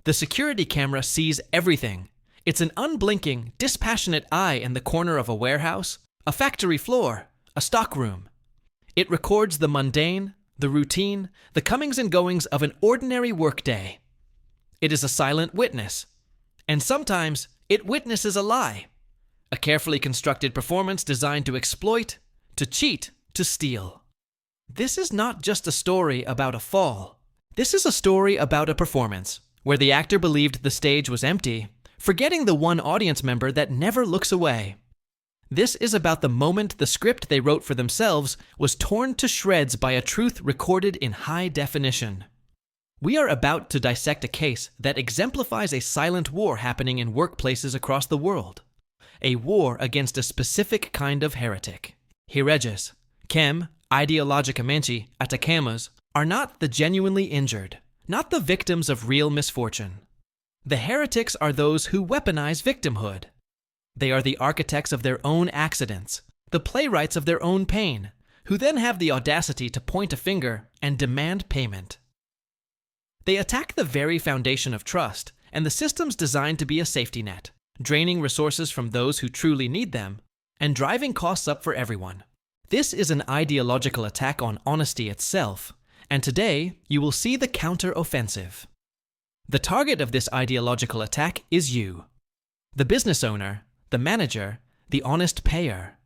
The security camera sees everything. It's an unblinking, dispassionate eye in the corner of a warehouse, a factory floor, a stockroom. It records the mundane, the routine, the comings and goings of an ordinary workday. It is a silent witness. And sometimes it witnesses a lie. A carefully constructed performance designed to exploit, to cheat, to steal. This is not just a story about a fall. This is a story about a performance, where the actor believed the stage was empty, forgetting the one audience member that never looks away. This is about the moment the script they wrote for themselves was torn to shreds by a truth recorded in high definition. We are about to dissect a case that exemplifies a silent war happening in workplaces across the world. A war against a specific kind of heretic. Hereges, Kem, ideologicamente, atacamas, are not the genuinely injured, not the victims of real misfortune. The heretics are those who weaponize victimhood. They are the architects of their own accidents, the playwrights of their own pain, who then have the audacity to point a finger and demand payment. They attack the very foundation of trust and the systems designed to be a safety net, draining resources from those who truly need them and driving costs up for everyone. This is an ideological attack on honesty itself, and today you will see the counter-offensive. The target of this ideological attack is you, the business owner, the manager, the honest payer.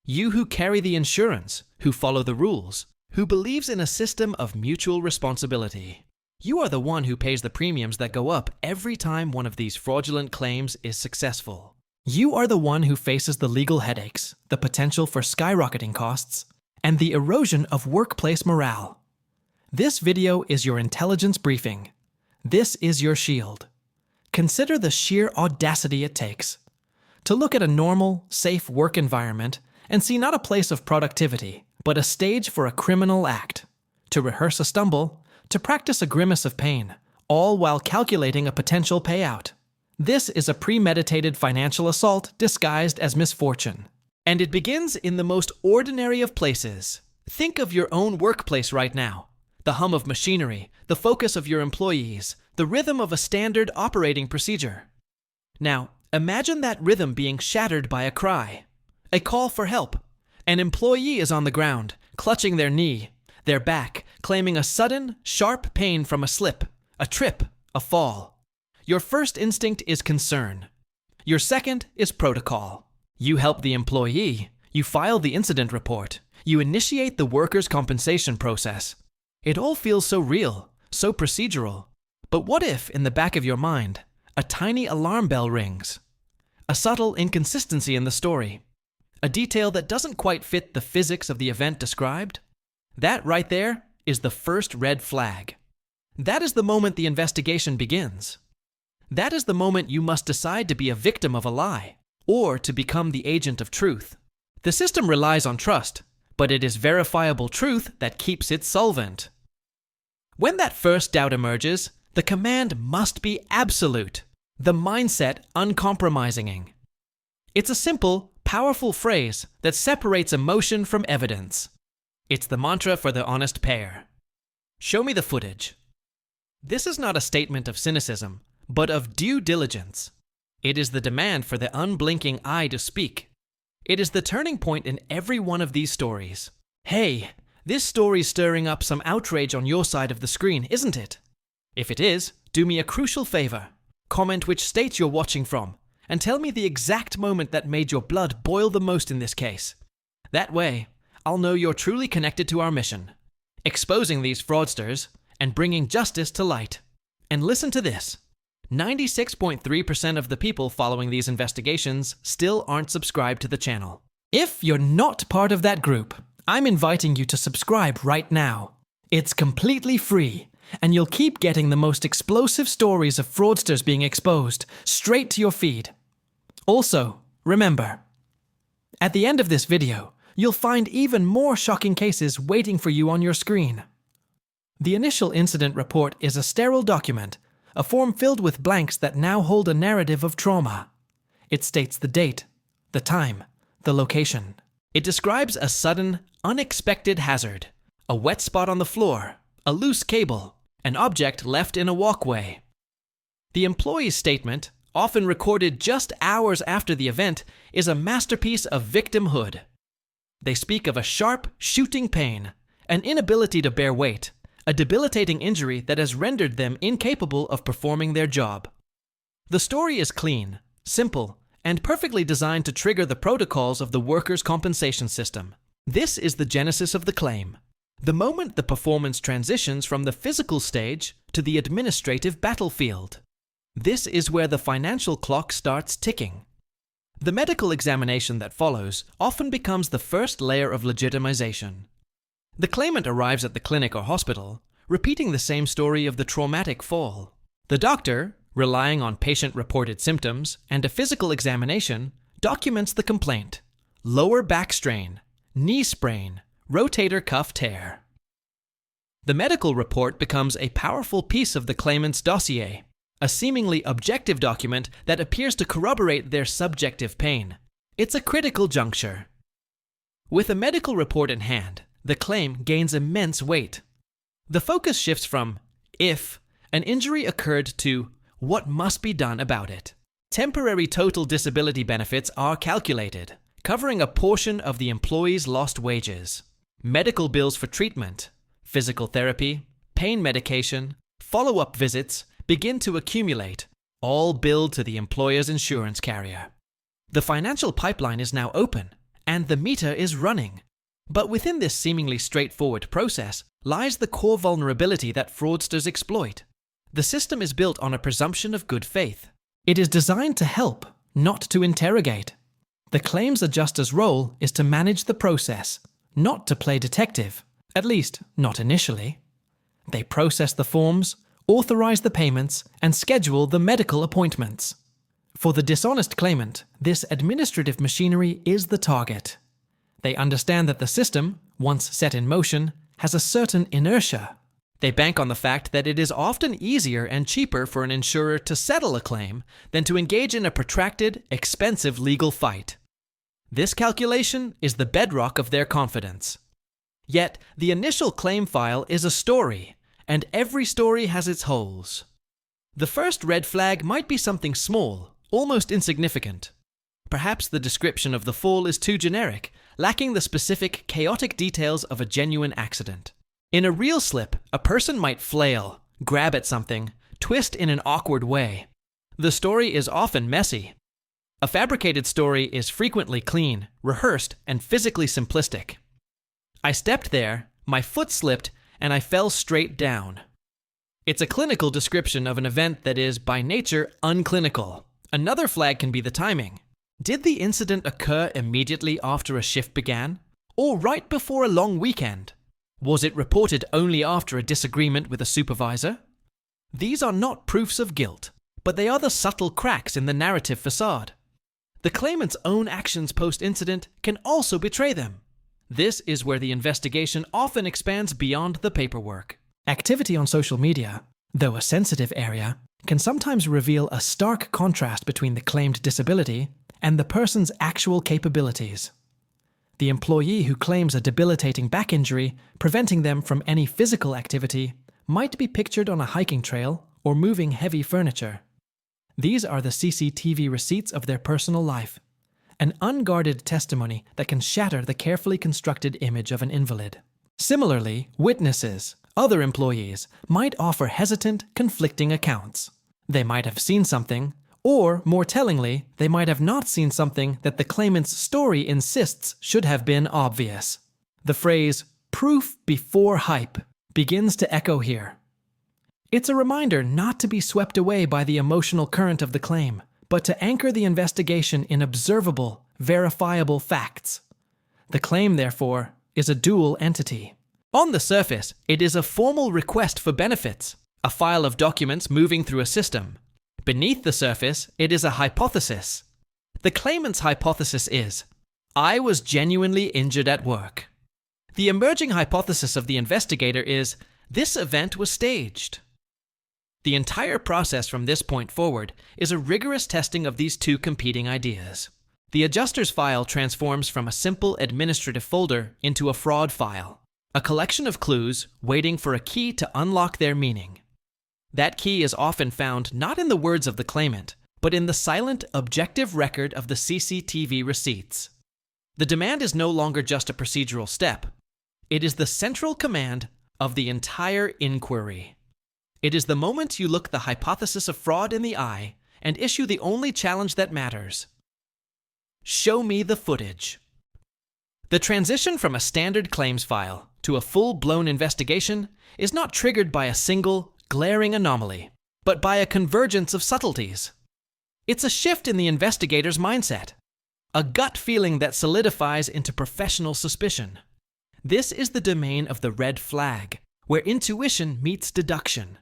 You who carry the insurance, who follow the rules, who believes in a system of mutual responsibility. You are the one who pays the premiums that go up every time one of these fraudulent claims is successful. You are the one who faces the legal headaches, the potential for skyrocketing costs, and the erosion of workplace morale. This video is your intelligence briefing. This is your shield. Consider the sheer audacity it takes to look at a normal, safe work environment and see not a place of productivity, but a stage for a criminal act, to rehearse a stumble, to practice a grimace of pain, all while calculating a potential payout. This is a premeditated financial assault disguised as misfortune. And it begins in the most ordinary of places. Think of your own workplace right now. The hum of machinery, the focus of your employees, the rhythm of a standard operating procedure. Now, imagine that rhythm being shattered by a cry, a call for help. An employee is on the ground, clutching their knee, their back, claiming a sudden, sharp pain from a slip, a trip, a fall. Your first instinct is concern. Your second is protocol. You help the employee, you file the incident report, you initiate the worker's compensation process. It all feels so real, so procedural. But what if, in the back of your mind, a tiny alarm bell rings? A subtle inconsistency in the story. A detail that doesn't quite fit the physics of the event described? That right there is the first red flag. That is the moment the investigation begins. That is the moment you must decide to be a victim of a lie, or to become the agent of truth. The system relies on trust, but it is verifiable truth that keeps it solvent. When that first doubt emerges, the command must be absolute, the mindset uncompromising. It's a simple, powerful phrase that separates emotion from evidence. It's the mantra for the honest payer. Show me the footage. This is not a statement of cynicism, but of due diligence. It is the demand for the unblinking eye to speak. It is the turning point in every one of these stories. Hey, this story's stirring up some outrage on your side of the screen, isn't it? If it is, do me a crucial favor. Comment which state you're watching from, and tell me the exact moment that made your blood boil the most in this case. That way, I'll know you're truly connected to our mission, exposing these fraudsters and bringing justice to light. And listen to this. 96.3% of the people following these investigations still aren't subscribed to the channel. If you're not part of that group, I'm inviting you to subscribe right now. It's completely free, and you'll keep getting the most explosive stories of fraudsters being exposed straight to your feed. Also, remember, at the end of this video, you'll find even more shocking cases waiting for you on your screen. The initial incident report is a sterile document, a form filled with blanks that now hold a narrative of trauma. It states the date, the time, the location. It describes a sudden, unexpected hazard, a wet spot on the floor, a loose cable, an object left in a walkway. The employee's statement, often recorded just hours after the event, is a masterpiece of victimhood. They speak of a sharp, shooting pain, an inability to bear weight, a debilitating injury that has rendered them incapable of performing their job. The story is clean, simple, and perfectly designed to trigger the protocols of the workers' compensation system. This is the genesis of the claim, the moment the performance transitions from the physical stage to the administrative battlefield. This is where the financial clock starts ticking. The medical examination that follows often becomes the first layer of legitimization. The claimant arrives at the clinic or hospital, repeating the same story of the traumatic fall. The doctor, relying on patient-reported symptoms and a physical examination, documents the complaint: lower back strain, knee sprain, rotator cuff tear. The medical report becomes a powerful piece of the claimant's dossier, a seemingly objective document that appears to corroborate their subjective pain. It's a critical juncture. With a medical report in hand, the claim gains immense weight. The focus shifts from if an injury occurred to what must be done about it. Temporary total disability benefits are calculated, covering a portion of the employee's lost wages. Medical bills for treatment, physical therapy, pain medication, follow-up visits begin to accumulate, all billed to the employer's insurance carrier. The financial pipeline is now open, and the meter is running. But within this seemingly straightforward process lies the core vulnerability that fraudsters exploit. The system is built on a presumption of good faith. It is designed to help, not to interrogate. The claims adjuster's role is to manage the process, not to play detective, at least not initially. They process the forms, authorize the payments, and schedule the medical appointments. For the dishonest claimant, this administrative machinery is the target. They understand that the system, once set in motion, has a certain inertia. They bank on the fact that it is often easier and cheaper for an insurer to settle a claim than to engage in a protracted, expensive legal fight. This calculation is the bedrock of their confidence. Yet, the initial claim file is a story, and every story has its holes. The first red flag might be something small, almost insignificant. Perhaps the description of the fall is too generic, lacking the specific, chaotic details of a genuine accident. In a real slip, a person might flail, grab at something, twist in an awkward way. The story is often messy. A fabricated story is frequently clean, rehearsed, and physically simplistic. I stepped there, my foot slipped, and I fell straight down. It's a clinical description of an event that is, by nature, unclinical. Another flag can be the timing. Did the incident occur immediately after a shift began? Or right before a long weekend? Was it reported only after a disagreement with a supervisor? These are not proofs of guilt, but they are the subtle cracks in the narrative facade. The claimant's own actions post-incident can also betray them. This is where the investigation often expands beyond the paperwork. Activity on social media, though a sensitive area, can sometimes reveal a stark contrast between the claimed disability and the person's actual capabilities. The employee who claims a debilitating back injury, preventing them from any physical activity, might be pictured on a hiking trail or moving heavy furniture. These are the CCTV receipts of their personal life, an unguarded testimony that can shatter the carefully constructed image of an invalid. Similarly, witnesses, other employees, might offer hesitant, conflicting accounts. They might have seen something, or, more tellingly, they might have not seen something that the claimant's story insists should have been obvious. The phrase, "proof before hype," begins to echo here. It's a reminder not to be swept away by the emotional current of the claim, but to anchor the investigation in observable, verifiable facts. The claim, therefore, is a dual entity. On the surface, it is a formal request for benefits, a file of documents moving through a system. Beneath the surface, it is a hypothesis. The claimant's hypothesis is, I was genuinely injured at work. The emerging hypothesis of the investigator is, this event was staged. The entire process from this point forward is a rigorous testing of these two competing ideas. The adjuster's file transforms from a simple administrative folder into a fraud file, a collection of clues waiting for a key to unlock their meaning. That key is often found not in the words of the claimant, but in the silent, objective record of the CCTV receipts. The demand is no longer just a procedural step. It is the central command of the entire inquiry. It is the moment you look the hypothesis of fraud in the eye and issue the only challenge that matters. Show me the footage. The transition from a standard claims file to a full-blown investigation is not triggered by a single, glaring anomaly, but by a convergence of subtleties. It's a shift in the investigator's mindset, a gut feeling that solidifies into professional suspicion. This is the domain of the red flag, where intuition meets deduction.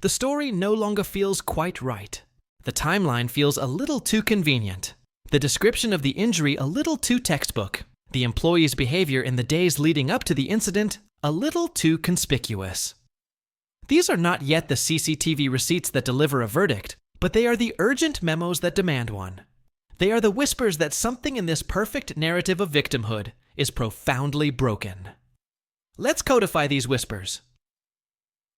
The story no longer feels quite right. The timeline feels a little too convenient. The description of the injury a little too textbook. The employee's behavior in the days leading up to the incident a little too conspicuous. These are not yet the CCTV receipts that deliver a verdict, but they are the urgent memos that demand one. They are the whispers that something in this perfect narrative of victimhood is profoundly broken. Let's codify these whispers.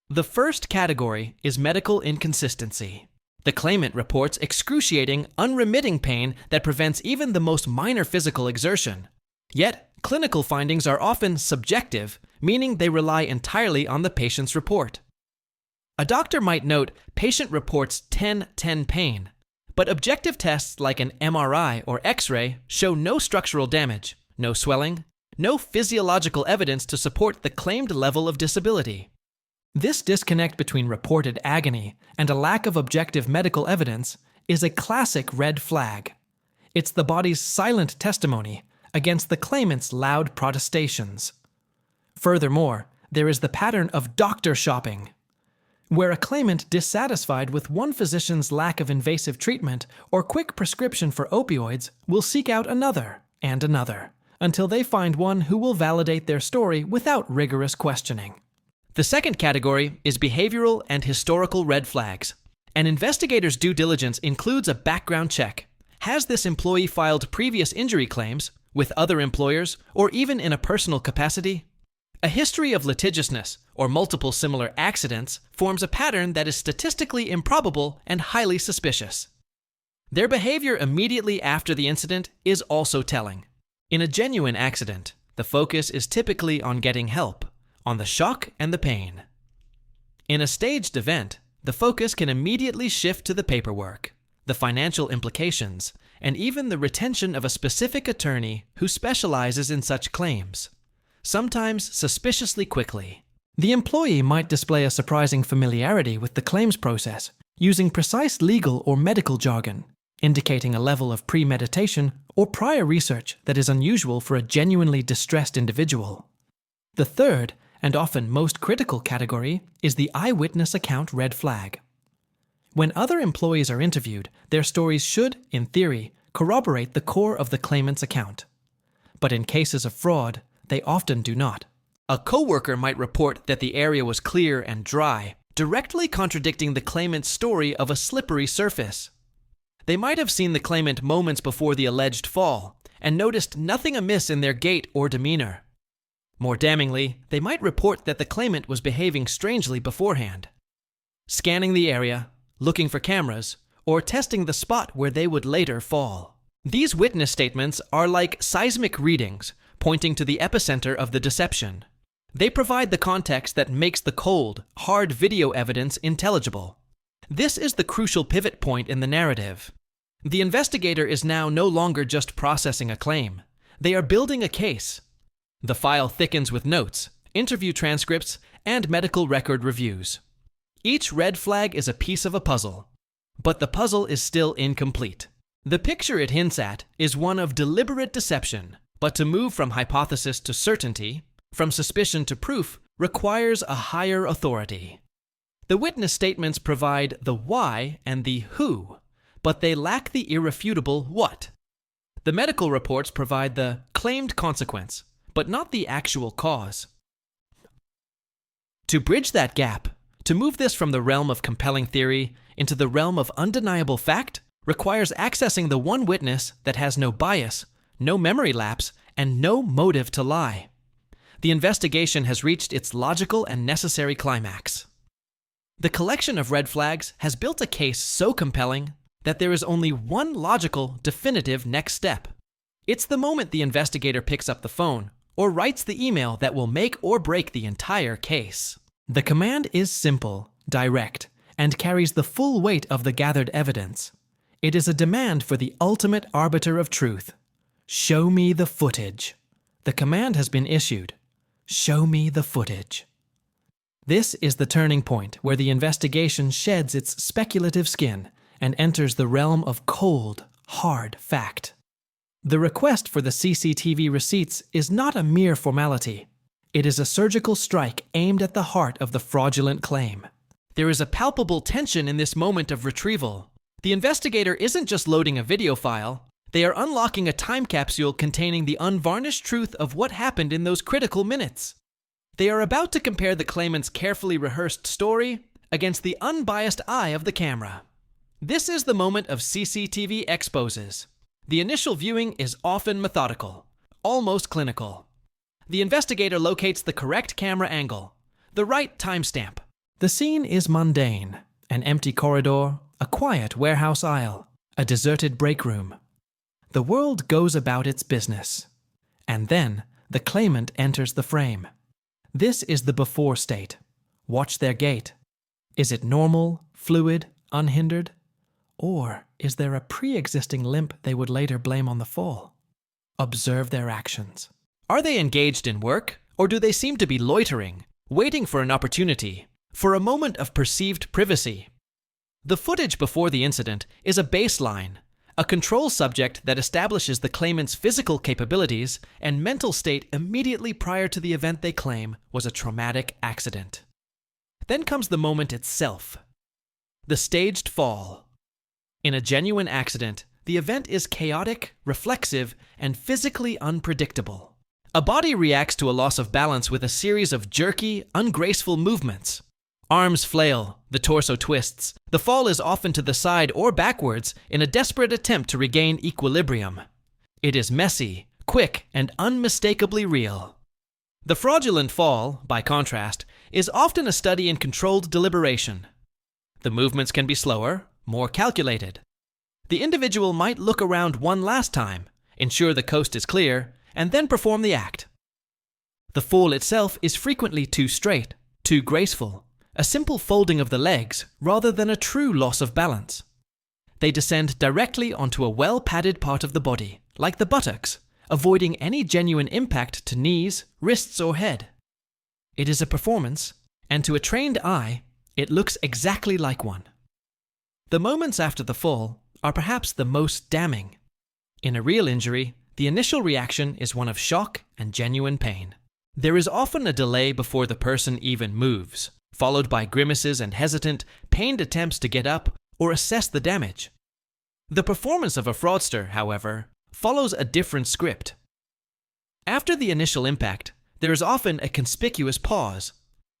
The first category is medical inconsistency. The claimant reports excruciating, unremitting pain that prevents even the most minor physical exertion. Yet, clinical findings are often subjective, meaning they rely entirely on the patient's report. A doctor might note, patient reports 10-10 pain, but objective tests like an MRI or X-ray show no structural damage, no swelling, no physiological evidence to support the claimed level of disability. This disconnect between reported agony and a lack of objective medical evidence is a classic red flag. It's the body's silent testimony against the claimant's loud protestations. Furthermore, there is the pattern of doctor shopping, where a claimant dissatisfied with one physician's lack of invasive treatment or quick prescription for opioids will seek out another and another, until they find one who will validate their story without rigorous questioning. The second category is behavioral and historical red flags. An investigator's due diligence includes a background check. Has this employee filed previous injury claims with other employers or even in a personal capacity? A history of litigiousness or multiple similar accidents forms a pattern that is statistically improbable and highly suspicious. Their behavior immediately after the incident is also telling. In a genuine accident, the focus is typically on getting help, on the shock and the pain. In a staged event, the focus can immediately shift to the paperwork, the financial implications, and even the retention of a specific attorney who specializes in such claims, sometimes suspiciously quickly. The employee might display a surprising familiarity with the claims process, using precise legal or medical jargon, indicating a level of premeditation or prior research that is unusual for a genuinely distressed individual. The third, and often most critical category, is the eyewitness account red flag. When other employees are interviewed, their stories should, in theory, corroborate the core of the claimant's account. But in cases of fraud, they often do not. A coworker might report that the area was clear and dry, directly contradicting the claimant's story of a slippery surface. They might have seen the claimant moments before the alleged fall and noticed nothing amiss in their gait or demeanor. More damningly, they might report that the claimant was behaving strangely beforehand, scanning the area, looking for cameras, or testing the spot where they would later fall. These witness statements are like seismic readings, pointing to the epicenter of the deception. They provide the context that makes the cold, hard video evidence intelligible. This is the crucial pivot point in the narrative. The investigator is now no longer just processing a claim. They are building a case. The file thickens with notes, interview transcripts, and medical record reviews. Each red flag is a piece of a puzzle, but the puzzle is still incomplete. The picture it hints at is one of deliberate deception, but to move from hypothesis to certainty, from suspicion to proof, requires a higher authority. The witness statements provide the why and the who, but they lack the irrefutable what. The medical reports provide the claimed consequence, but not the actual cause. To bridge that gap, to move this from the realm of compelling theory into the realm of undeniable fact, requires accessing the one witness that has no bias, no memory lapse, and no motive to lie. The investigation has reached its logical and necessary climax. The collection of red flags has built a case so compelling that there is only one logical, definitive next step. It's the moment the investigator picks up the phone or writes the email that will make or break the entire case. The command is simple, direct, and carries the full weight of the gathered evidence. It is a demand for the ultimate arbiter of truth. Show me the footage. The command has been issued. Show me the footage. This is the turning point where the investigation sheds its speculative skin and enters the realm of cold, hard fact. The request for the CCTV receipts is not a mere formality. It is a surgical strike aimed at the heart of the fraudulent claim. There is a palpable tension in this moment of retrieval. The investigator isn't just loading a video file, they are unlocking a time capsule containing the unvarnished truth of what happened in those critical minutes. They are about to compare the claimant's carefully rehearsed story against the unbiased eye of the camera. This is the moment of CCTV exposes. The initial viewing is often methodical, almost clinical. The investigator locates the correct camera angle, the right timestamp. The scene is mundane: an empty corridor, a quiet warehouse aisle, a deserted break room. The world goes about its business. And then the claimant enters the frame. This is the before state. Watch their gait. Is it normal, fluid, unhindered? Or is there a pre-existing limp they would later blame on the fall? Observe their actions. Are they engaged in work, or do they seem to be loitering, waiting for an opportunity, for a moment of perceived privacy? The footage before the incident is a baseline, a control subject that establishes the claimant's physical capabilities and mental state immediately prior to the event they claim was a traumatic accident. Then comes the moment itself, the staged fall. In a genuine accident, the event is chaotic, reflexive, and physically unpredictable. A body reacts to a loss of balance with a series of jerky, ungraceful movements. Arms flail, the torso twists. The fall is often to the side or backwards in a desperate attempt to regain equilibrium. It is messy, quick, and unmistakably real. The fraudulent fall, by contrast, is often a study in controlled deliberation. The movements can be slower, more calculated. The individual might look around one last time, ensure the coast is clear, and then perform the act. The fall itself is frequently too straight, too graceful, a simple folding of the legs rather than a true loss of balance. They descend directly onto a well-padded part of the body, like the buttocks, avoiding any genuine impact to knees, wrists, or head. It is a performance, and to a trained eye, it looks exactly like one. The moments after the fall are perhaps the most damning. In a real injury, the initial reaction is one of shock and genuine pain. There is often a delay before the person even moves, followed by grimaces and hesitant, pained attempts to get up or assess the damage. The performance of a fraudster, however, follows a different script. After the initial impact, there is often a conspicuous pause.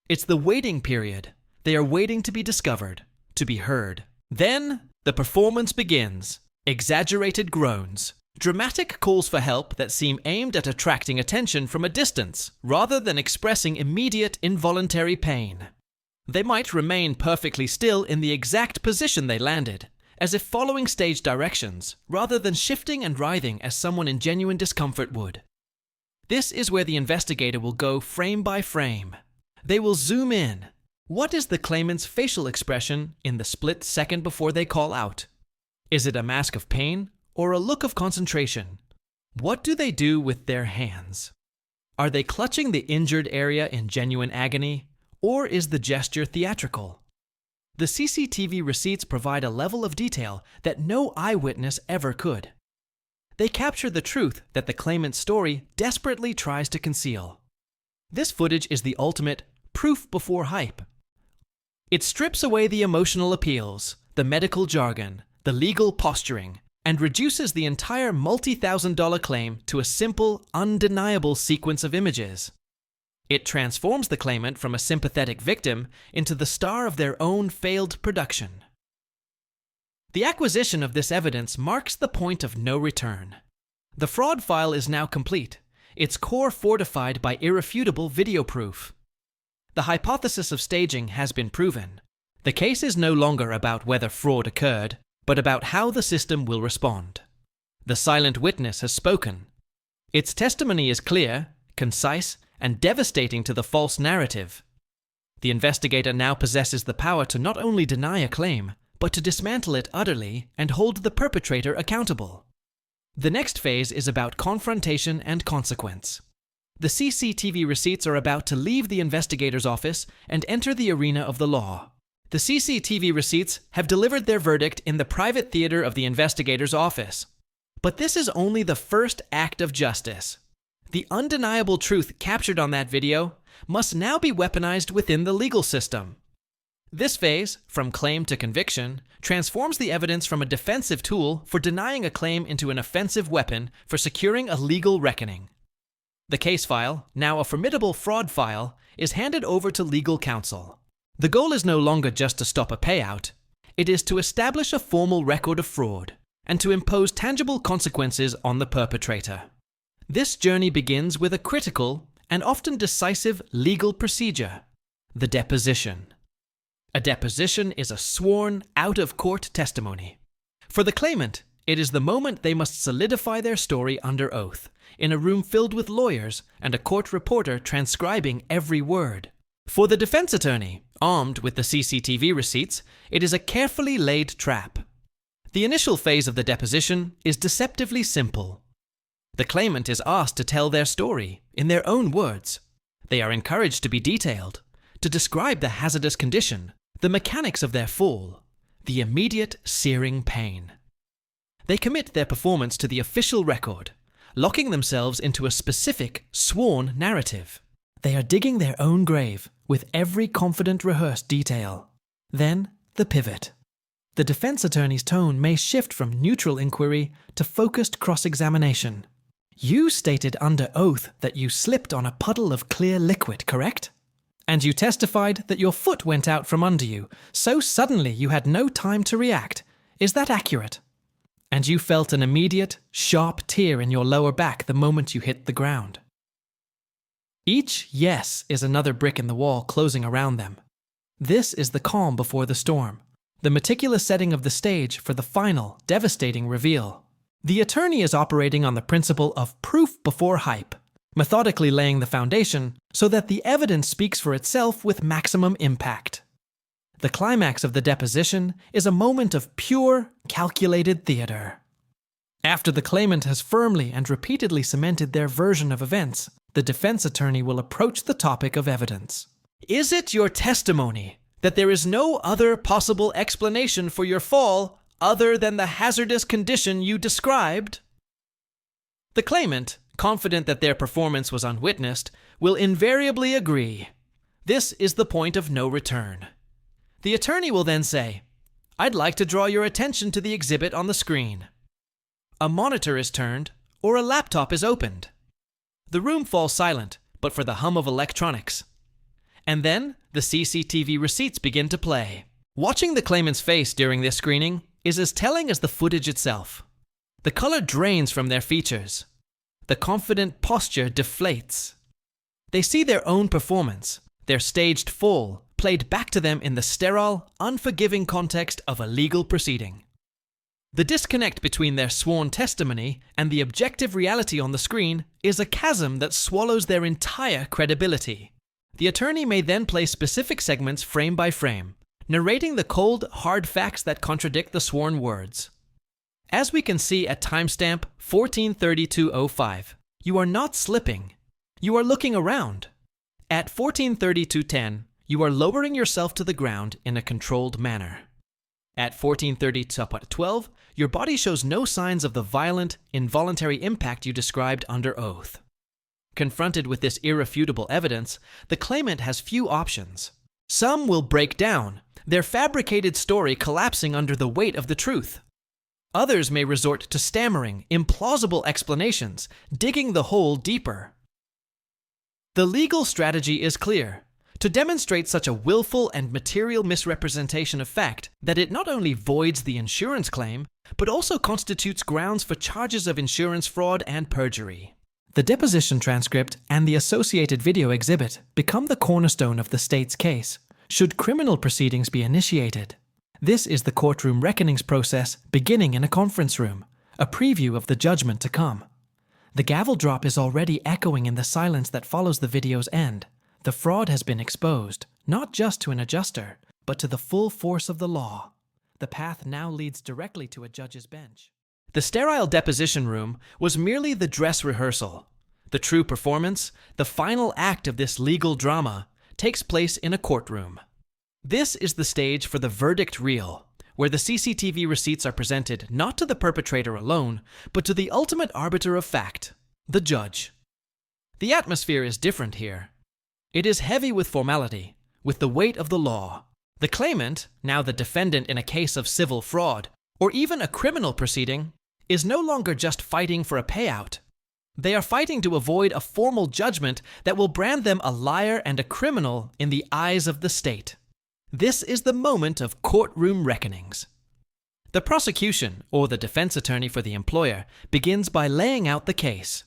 It's the waiting period. They are waiting to be discovered, to be heard. Then, the performance begins. Exaggerated groans, dramatic calls for help that seem aimed at attracting attention from a distance, rather than expressing immediate involuntary pain. They might remain perfectly still in the exact position they landed, as if following stage directions, rather than shifting and writhing as someone in genuine discomfort would. This is where the investigator will go frame by frame. They will zoom in. What is the claimant's facial expression in the split second before they call out? Is it a mask of pain or a look of concentration? What do they do with their hands? Are they clutching the injured area in genuine agony, or is the gesture theatrical? The CCTV receipts provide a level of detail that no eyewitness ever could. They capture the truth that the claimant's story desperately tries to conceal. This footage is the ultimate proof before hype. It strips away the emotional appeals, the medical jargon, the legal posturing, and reduces the entire multi-thousand-dollar claim to a simple, undeniable sequence of images. It transforms the claimant from a sympathetic victim into the star of their own failed production. The acquisition of this evidence marks the point of no return. The fraud file is now complete, its core fortified by irrefutable video proof. The hypothesis of staging has been proven. The case is no longer about whether fraud occurred, but about how the system will respond. The silent witness has spoken. Its testimony is clear, concise, and devastating to the false narrative. The investigator now possesses the power to not only deny a claim, but to dismantle it utterly and hold the perpetrator accountable. The next phase is about confrontation and consequence. The CCTV receipts are about to leave the investigator's office and enter the arena of the law. The CCTV receipts have delivered their verdict in the private theater of the investigator's office. But this is only the first act of justice. The undeniable truth captured on that video must now be weaponized within the legal system. This phase, from claim to conviction, transforms the evidence from a defensive tool for denying a claim into an offensive weapon for securing a legal reckoning. The case file, now a formidable fraud file, is handed over to legal counsel. The goal is no longer just to stop a payout. It is to establish a formal record of fraud and to impose tangible consequences on the perpetrator. This journey begins with a critical and often decisive legal procedure: the deposition. A deposition is a sworn, out-of-court testimony. For the claimant, it is the moment they must solidify their story under oath, in a room filled with lawyers and a court reporter transcribing every word. For the defense attorney, armed with the CCTV receipts, it is a carefully laid trap. The initial phase of the deposition is deceptively simple. The claimant is asked to tell their story in their own words. They are encouraged to be detailed, to describe the hazardous condition, the mechanics of their fall, the immediate searing pain. They commit their performance to the official record, locking themselves into a specific, sworn narrative. They are digging their own grave with every confident rehearsed detail. Then, the pivot. The defense attorney's tone may shift from neutral inquiry to focused cross-examination. You stated under oath that you slipped on a puddle of clear liquid, correct? And you testified that your foot went out from under you, so suddenly you had no time to react. Is that accurate? And you felt an immediate, sharp tear in your lower back the moment you hit the ground. Each yes is another brick in the wall closing around them. This is the calm before the storm, the meticulous setting of the stage for the final, devastating reveal. The attorney is operating on the principle of proof before hype, methodically laying the foundation so that the evidence speaks for itself with maximum impact. The climax of the deposition is a moment of pure, calculated theater. After the claimant has firmly and repeatedly cemented their version of events, the defense attorney will approach the topic of evidence. Is it your testimony that there is no other possible explanation for your fall other than the hazardous condition you described? The claimant, confident that their performance was unwitnessed, will invariably agree. This is the point of no return. The attorney will then say, "I'd like to draw your attention to the exhibit on the screen." A monitor is turned, or a laptop is opened. The room falls silent, but for the hum of electronics. And then, the CCTV receipts begin to play. Watching the claimant's face during this screening is as telling as the footage itself. The color drains from their features. The confident posture deflates. They see their own performance, their staged fall, played back to them in the sterile, unforgiving context of a legal proceeding. The disconnect between their sworn testimony and the objective reality on the screen is a chasm that swallows their entire credibility. The attorney may then play specific segments frame by frame, narrating the cold, hard facts that contradict the sworn words. As we can see at timestamp 14:32:05, you are not slipping. You are looking around. At 14:32:10, you are lowering yourself to the ground in a controlled manner. At 14:30:12, your body shows no signs of the violent, involuntary impact you described under oath. Confronted with this irrefutable evidence, the claimant has few options. Some will break down, their fabricated story collapsing under the weight of the truth. Others may resort to stammering, implausible explanations, digging the hole deeper. The legal strategy is clear: to demonstrate such a willful and material misrepresentation of fact that it not only voids the insurance claim, but also constitutes grounds for charges of insurance fraud and perjury. The deposition transcript and the associated video exhibit become the cornerstone of the state's case, Should criminal proceedings be initiated? This is the courtroom reckonings process beginning in a conference room, a preview of the judgment to come. The gavel drop is already echoing in the silence that follows the video's end. The fraud has been exposed, not just to an adjuster, but to the full force of the law. The path now leads directly to a judge's bench. The sterile deposition room was merely the dress rehearsal. The true performance, the final act of this legal drama, takes place in a courtroom. This is the stage for the verdict reel, where the CCTV receipts are presented not to the perpetrator alone, but to the ultimate arbiter of fact, the judge. The atmosphere is different here. It is heavy with formality, with the weight of the law. The claimant, now the defendant in a case of civil fraud, or even a criminal proceeding, is no longer just fighting for a payout. They are fighting to avoid a formal judgment that will brand them a liar and a criminal in the eyes of the state. This is the moment of courtroom reckonings. The prosecution, or the defense attorney for the employer, begins by laying out the case.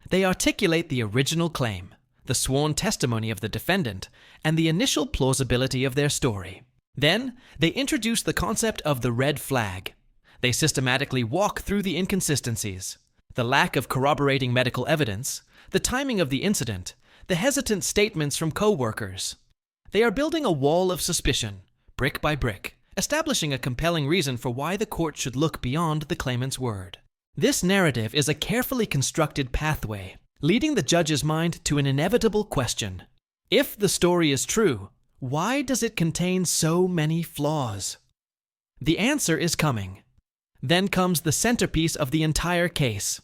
They articulate the original claim, the sworn testimony of the defendant, and the initial plausibility of their story. Then, they introduce the concept of the red flag. They systematically walk through the inconsistencies, the lack of corroborating medical evidence, the timing of the incident, the hesitant statements from co-workers. They are building a wall of suspicion, brick by brick, establishing a compelling reason for why the court should look beyond the claimant's word. This narrative is a carefully constructed pathway, leading the judge's mind to an inevitable question. If the story is true, why does it contain so many flaws? The answer is coming. Then comes the centerpiece of the entire case.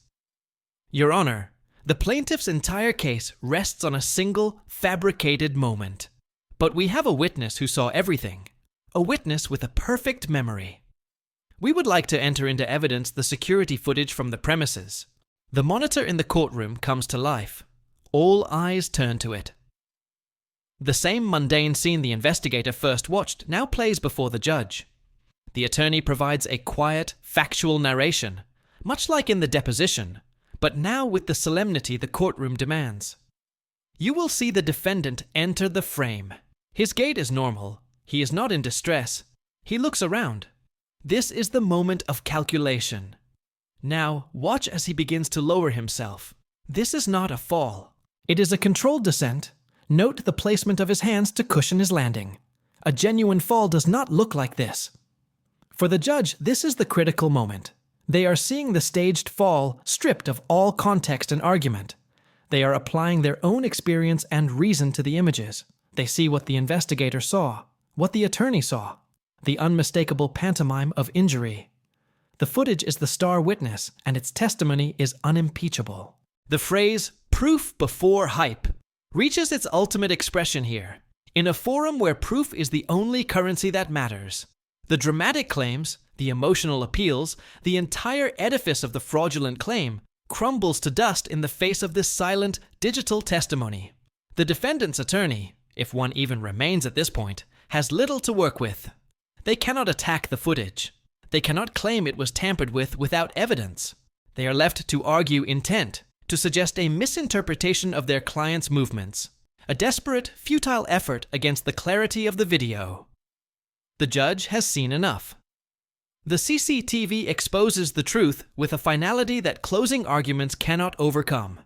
Your Honor, the plaintiff's entire case rests on a single, fabricated moment. But we have a witness who saw everything, a witness with a perfect memory. We would like to enter into evidence the security footage from the premises. The monitor in the courtroom comes to life. All eyes turn to it. The same mundane scene the investigator first watched now plays before the judge. The attorney provides a quiet, factual narration, much like in the deposition, but now with the solemnity the courtroom demands. You will see the defendant enter the frame. His gait is normal. He is not in distress. He looks around. This is the moment of calculation. Now, watch as he begins to lower himself. This is not a fall. It is a controlled descent. Note the placement of his hands to cushion his landing. A genuine fall does not look like this. For the judge, this is the critical moment. They are seeing the staged fall stripped of all context and argument. They are applying their own experience and reason to the images. They see what the investigator saw, what the attorney saw, the unmistakable pantomime of injury. The footage is the star witness, and its testimony is unimpeachable. The phrase, proof before hype, reaches its ultimate expression here, in a forum where proof is the only currency that matters. The dramatic claims, the emotional appeals, the entire edifice of the fraudulent claim crumbles to dust in the face of this silent, digital testimony. The defendant's attorney, if one even remains at this point, has little to work with. They cannot attack the footage. They cannot claim it was tampered with without evidence. They are left to argue intent, to suggest a misinterpretation of their client's movements, a desperate, futile effort against the clarity of the video. The judge has seen enough. The CCTV exposes the truth with a finality that closing arguments cannot overcome.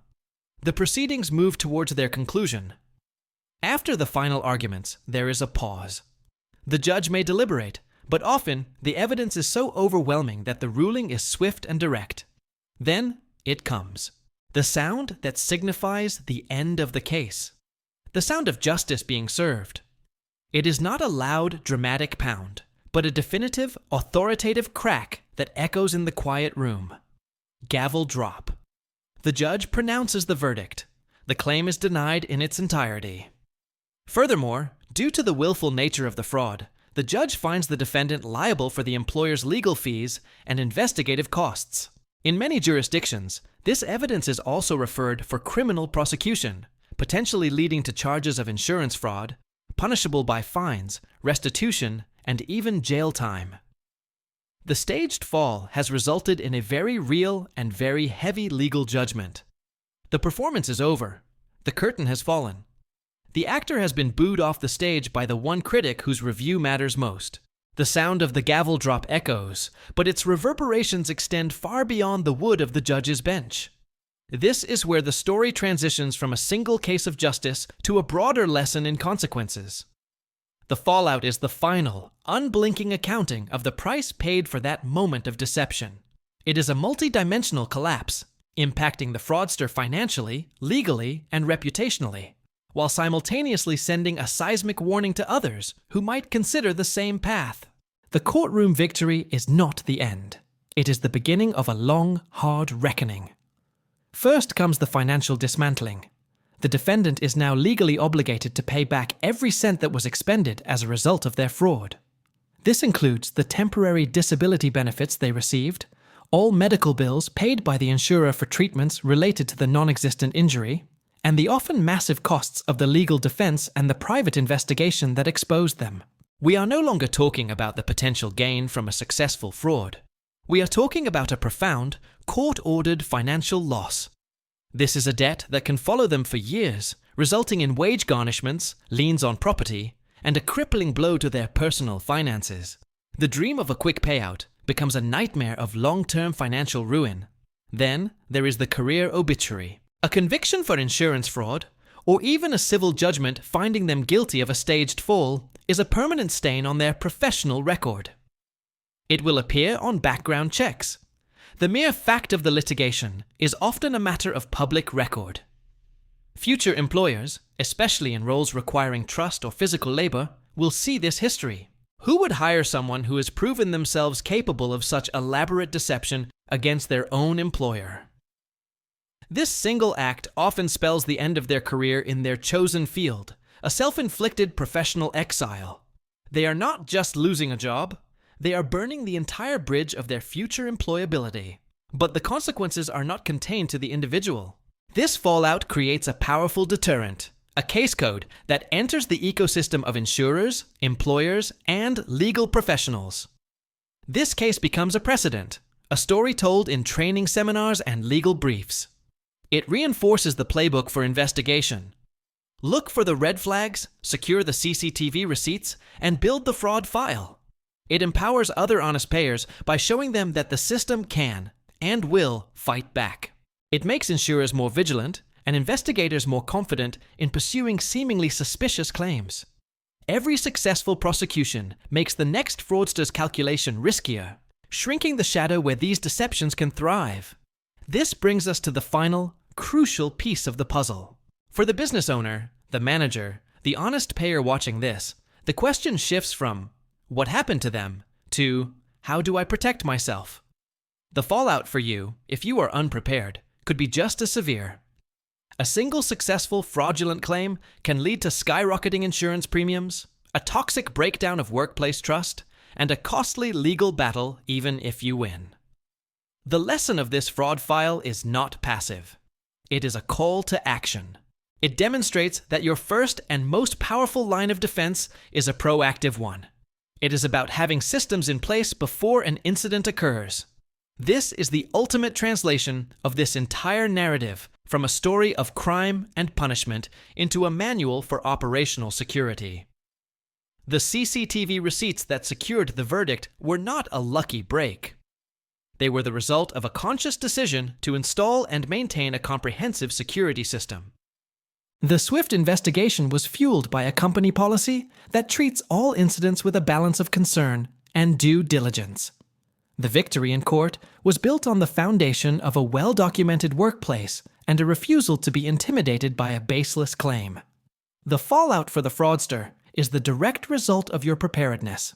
The proceedings move towards their conclusion. After the final arguments, there is a pause. The judge may deliberate, but often the evidence is so overwhelming that the ruling is swift and direct. Then it comes. The sound that signifies the end of the case. The sound of justice being served. It is not a loud, dramatic pound, but a definitive, authoritative crack that echoes in the quiet room. Gavel drop. The judge pronounces the verdict. The claim is denied in its entirety. Furthermore, due to the willful nature of the fraud, the judge finds the defendant liable for the employer's legal fees and investigative costs. In many jurisdictions, this evidence is also referred for criminal prosecution, potentially leading to charges of insurance fraud, punishable by fines, restitution, and even jail time. The staged fall has resulted in a very real and very heavy legal judgment. The performance is over. The curtain has fallen. The actor has been booed off the stage by the one critic whose review matters most. The sound of the gavel drop echoes, but its reverberations extend far beyond the wood of the judge's bench. This is where the story transitions from a single case of justice to a broader lesson in consequences. The fallout is the final, unblinking accounting of the price paid for that moment of deception. It is a multidimensional collapse, impacting the fraudster financially, legally, and reputationally, while simultaneously sending a seismic warning to others who might consider the same path. The courtroom victory is not the end. It is the beginning of a long, hard reckoning. First comes the financial dismantling. The defendant is now legally obligated to pay back every cent that was expended as a result of their fraud. This includes the temporary disability benefits they received, all medical bills paid by the insurer for treatments related to the non-existent injury, and the often massive costs of the legal defense and the private investigation that exposed them. We are no longer talking about the potential gain from a successful fraud. We are talking about a profound, court-ordered financial loss. This is a debt that can follow them for years, resulting in wage garnishments, liens on property, and a crippling blow to their personal finances. The dream of a quick payout becomes a nightmare of long-term financial ruin. Then there is the career obituary. A conviction for insurance fraud, or even a civil judgment finding them guilty of a staged fall, is a permanent stain on their professional record. It will appear on background checks. The mere fact of the litigation is often a matter of public record. Future employers, especially in roles requiring trust or physical labor, will see this history. Who would hire someone who has proven themselves capable of such elaborate deception against their own employer? This single act often spells the end of their career in their chosen field, a self-inflicted professional exile. They are not just losing a job, they are burning the entire bridge of their future employability. But the consequences are not contained to the individual. This fallout creates a powerful deterrent, a case code that enters the ecosystem of insurers, employers, and legal professionals. This case becomes a precedent, a story told in training seminars and legal briefs. It reinforces the playbook for investigation. Look for the red flags, secure the CCTV receipts, and build the fraud file. It empowers other honest payers by showing them that the system can and will fight back. It makes insurers more vigilant and investigators more confident in pursuing seemingly suspicious claims. Every successful prosecution makes the next fraudster's calculation riskier, shrinking the shadow where these deceptions can thrive. This brings us to the final, crucial piece of the puzzle. For the business owner, the manager, the honest payer watching this, the question shifts from "what happened to them?" to "how do I protect myself?" The fallout for you, if you are unprepared, could be just as severe. A single successful fraudulent claim can lead to skyrocketing insurance premiums, a toxic breakdown of workplace trust, and a costly legal battle even if you win. The lesson of this fraud file is not passive. It is a call to action. It demonstrates that your first and most powerful line of defense is a proactive one. It is about having systems in place before an incident occurs. This is the ultimate translation of this entire narrative from a story of crime and punishment into a manual for operational security. The CCTV receipts that secured the verdict were not a lucky break. They were the result of a conscious decision to install and maintain a comprehensive security system. The swift investigation was fueled by a company policy that treats all incidents with a balance of concern and due diligence. The victory in court was built on the foundation of a well-documented workplace and a refusal to be intimidated by a baseless claim. The fallout for the fraudster is the direct result of your preparedness.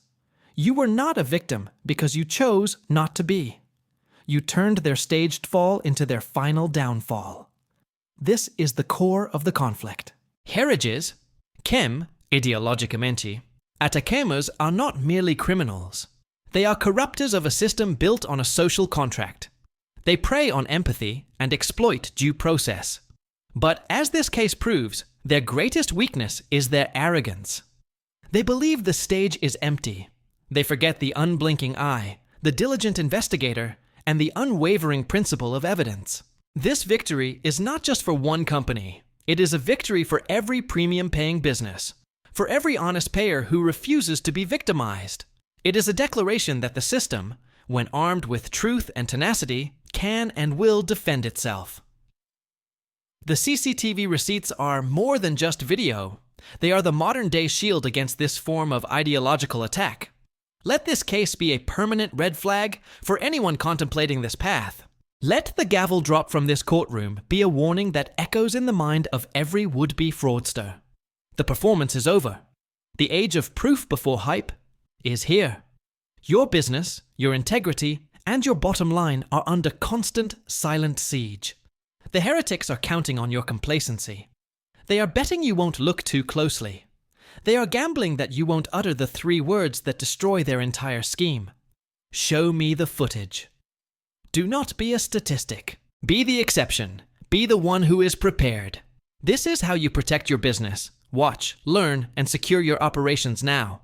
You were not a victim because you chose not to be. You turned their staged fall into their final downfall. This is the core of the conflict. Heriges, kem, ideologicamente, ataquemos are not merely criminals. They are corruptors of a system built on a social contract. They prey on empathy and exploit due process. But as this case proves, their greatest weakness is their arrogance. They believe the stage is empty. They forget the unblinking eye, the diligent investigator, and the unwavering principle of evidence. This victory is not just for one company. It is a victory for every premium-paying business, for every honest payer who refuses to be victimized. It is a declaration that the system, when armed with truth and tenacity, can and will defend itself. The CCTV receipts are more than just video. They are the modern-day shield against this form of ideological attack. Let this case be a permanent red flag for anyone contemplating this path. Let the gavel drop from this courtroom be a warning that echoes in the mind of every would-be fraudster. The performance is over. The age of proof before hype is here. Your business, your integrity, and your bottom line are under constant, silent siege. The heretics are counting on your complacency. They are betting you won't look too closely. They are gambling that you won't utter the 3 words that destroy their entire scheme. Show me the footage. Do not be a statistic. Be the exception. Be the one who is prepared. This is how you protect your business. Watch, learn, and secure your operations now.